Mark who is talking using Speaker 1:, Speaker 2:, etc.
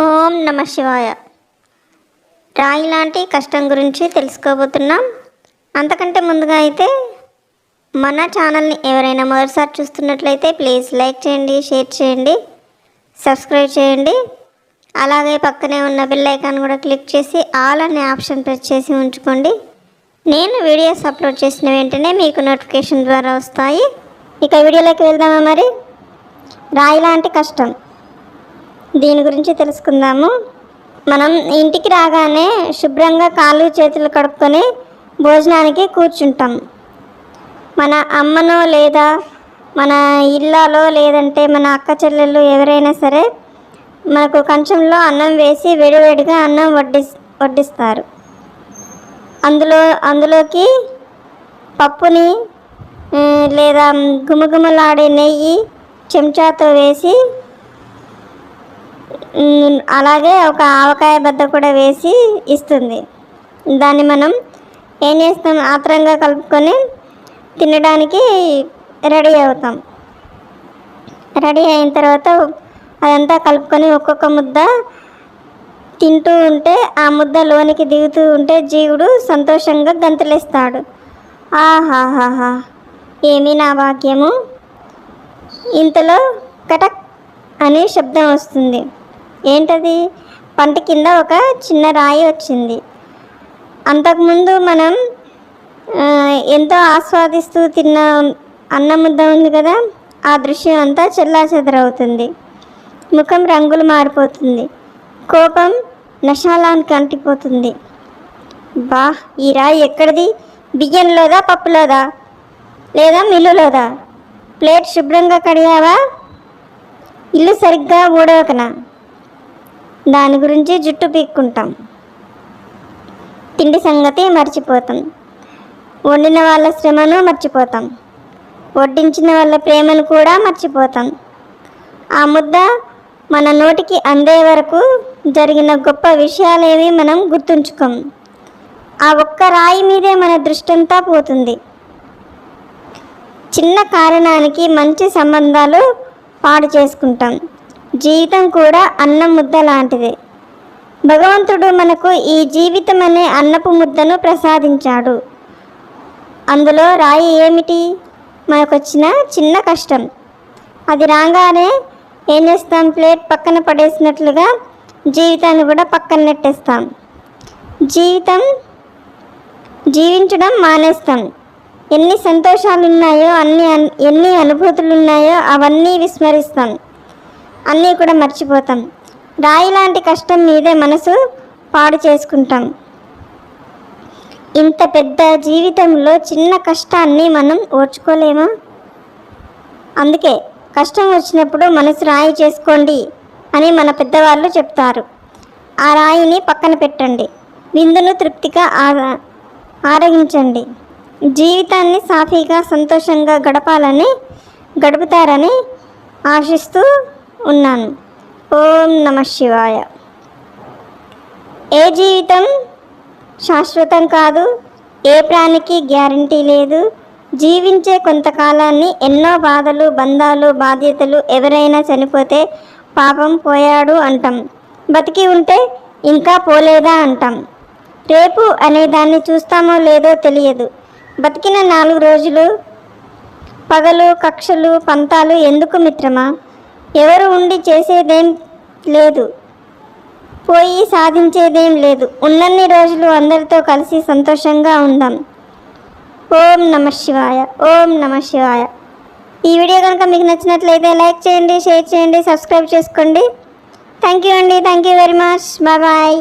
Speaker 1: ఓం నమ శివాయ. రాయి లాంటి కష్టం గురించి తెలుసుకోబోతున్నాం. అంతకంటే ముందుగా అయితే మన ఛానల్ని ఎవరైనా మొదటిసారి చూస్తున్నట్లయితే ప్లీజ్ లైక్ చేయండి, షేర్ చేయండి, సబ్స్క్రైబ్ చేయండి. అలాగే పక్కనే ఉన్న బెల్ ఐకాన్ కూడా క్లిక్ చేసి ఆల్ అనే ఆప్షన్ ప్రెస్ చేసి ఉంచుకోండి. నేను వీడియోస్ అప్లోడ్ చేసిన వెంటనే మీకు నోటిఫికేషన్ ద్వారా వస్తాయి. ఇక వీడియోలోకి వెళ్దామా? మరి రాయి లాంటి కష్టం దీని గురించి తెలుసుకుందాము. మనం ఇంటికి రాగానే శుభ్రంగా కాళ్ళు చేతులు కడుక్కొని భోజనానికి కూర్చుంటాం. మన అమ్మనో లేదా మన ఇళ్ళలో లేదంటే మన అక్క చెల్లెళ్ళు ఎవరైనా సరే మనకు కంచంలో అన్నం వేసి వేడివేడిగా అన్నం వడ్డిస్తారు. అందులోకి పప్పుని లేదా గుమగుమలాడే నెయ్యి చెంచాతో వేసి, అలాగే ఒక ఆవకాయ బద్ద కూడా వేసి ఇస్తుంది. దాన్ని మనం ఏం చేస్తాం, ఆత్రంగా కలుపుకొని తినడానికి రెడీ అవుతాం. రెడీ అయిన తర్వాత అదంతా కలుపుకొని ఒక్కొక్క ముద్ద తింటూ ఉంటే ఆ ముద్ద లోనికి దిగుతూ ఉంటే జీవుడు సంతోషంగా గంతులేస్తాడు. ఆహాహాహా, ఏమీ నా భాగ్యము. ఇంతలో కటక్ అనే శబ్దం వస్తుంది. ఏంటది? పంట కింద ఒక చిన్న రాయి వచ్చింది. అంతకుముందు మనం ఎంతో ఆస్వాదిస్తూ తిన్న అన్నం ముద్ద ఉంది కదా, ఆ దృశ్యం అంతా చెల్లాచెదరవుతుంది. ముఖం రంగులు మారిపోతుంది. కోపం నశాలానికి అంటిపోతుంది. బా, ఈ రాయి ఎక్కడిది? బియ్యంలోదా, పప్పులోదా, లేదా మిల్లులోదా? ప్లేట్ శుభ్రంగా కడిగావా? ఇల్లు సరిగ్గా ఊడవకనా? దాని గురించి జుట్టు పీక్కుంటాం. తిండి సంగతి మర్చిపోతాం. వండిన వాళ్ళ శ్రమను మర్చిపోతాం. వడ్డించిన వాళ్ళ ప్రేమను కూడా మర్చిపోతాం. ఆ ముద్ద మన నోటికి అందే వరకు జరిగిన గొప్ప విషయాలేవి మనం గుర్తుంచుకోం. ఆ ఒక్క రాయి మీదే మన దృష్టంతా పోతుంది. చిన్న కారణానికి మంచి సంబంధాలు పాడు చేసుకుంటాం. జీవితం కూడా అన్నం ముద్ద లాంటిదే. భగవంతుడు మనకు ఈ జీవితం అనే అన్నపు ముద్దను ప్రసాదించాడు. అందులో రాయి ఏమిటి? మనకొచ్చిన చిన్న కష్టం. అది రాగానే ఏం చేస్తాం? ప్లేట్ పక్కన పడేసినట్లుగా జీవితాన్ని కూడా పక్కన నెట్టేస్తాం. జీవించడం మానేస్తాం. ఎన్ని సంతోషాలు ఉన్నాయో, ఎన్ని అనుభూతులు ఉన్నాయో అవన్నీ విస్మరిస్తాం. అన్నీ కూడా మర్చిపోతాం. రాయి లాంటి కష్టం మీదే మనసు పాడు చేసుకుంటాం. ఇంత పెద్ద జీవితంలో చిన్న కష్టాన్ని మనం ఓర్చుకోలేమా? అందుకే కష్టం వచ్చినప్పుడు మనసు రాయి చేసుకోండి అని మన పెద్దవాళ్ళు చెప్తారు. ఆ రాయిని పక్కన పెట్టండి. విందును తృప్తిగా ఆరగించండి. జీవితాన్ని సాఫీగా సంతోషంగా గడుపుతారని ఆశిస్తూ ఉన్నాను. ఓం నమ శివాయ. ఏ జీవితం శాశ్వతం కాదు. ఏ ప్రాణికి గ్యారంటీ లేదు. జీవించే కొంతకాలాన్ని ఎన్నో బాధలు, బంధాలు, బాధ్యతలు. ఎవరైనా చనిపోతే పాపం పోయాడు అంటాం. బతికి ఉంటే ఇంకా పోలేదా అంటాం. రేపు అనే దాన్ని చూస్తామో లేదో తెలియదు. బతికిన 4 రోజులు పగలు, కక్షలు, పంతాలు ఎందుకు మిత్రమా? ఎవరు ఉండి చేసేదేం లేదు, పోయి సాధించేదేం లేదు. ఉన్నన్ని రోజులు అందరితో కలిసి సంతోషంగా ఉందాం. ఓం నమ శివాయ. ఓం నమ శివాయ. ఈ వీడియో కనుక మీకు నచ్చినట్లయితే లైక్ చేయండి, షేర్ చేయండి, సబ్స్క్రైబ్ చేసుకోండి. థ్యాంక్ యూ అండి. Thank you very much. Bye bye.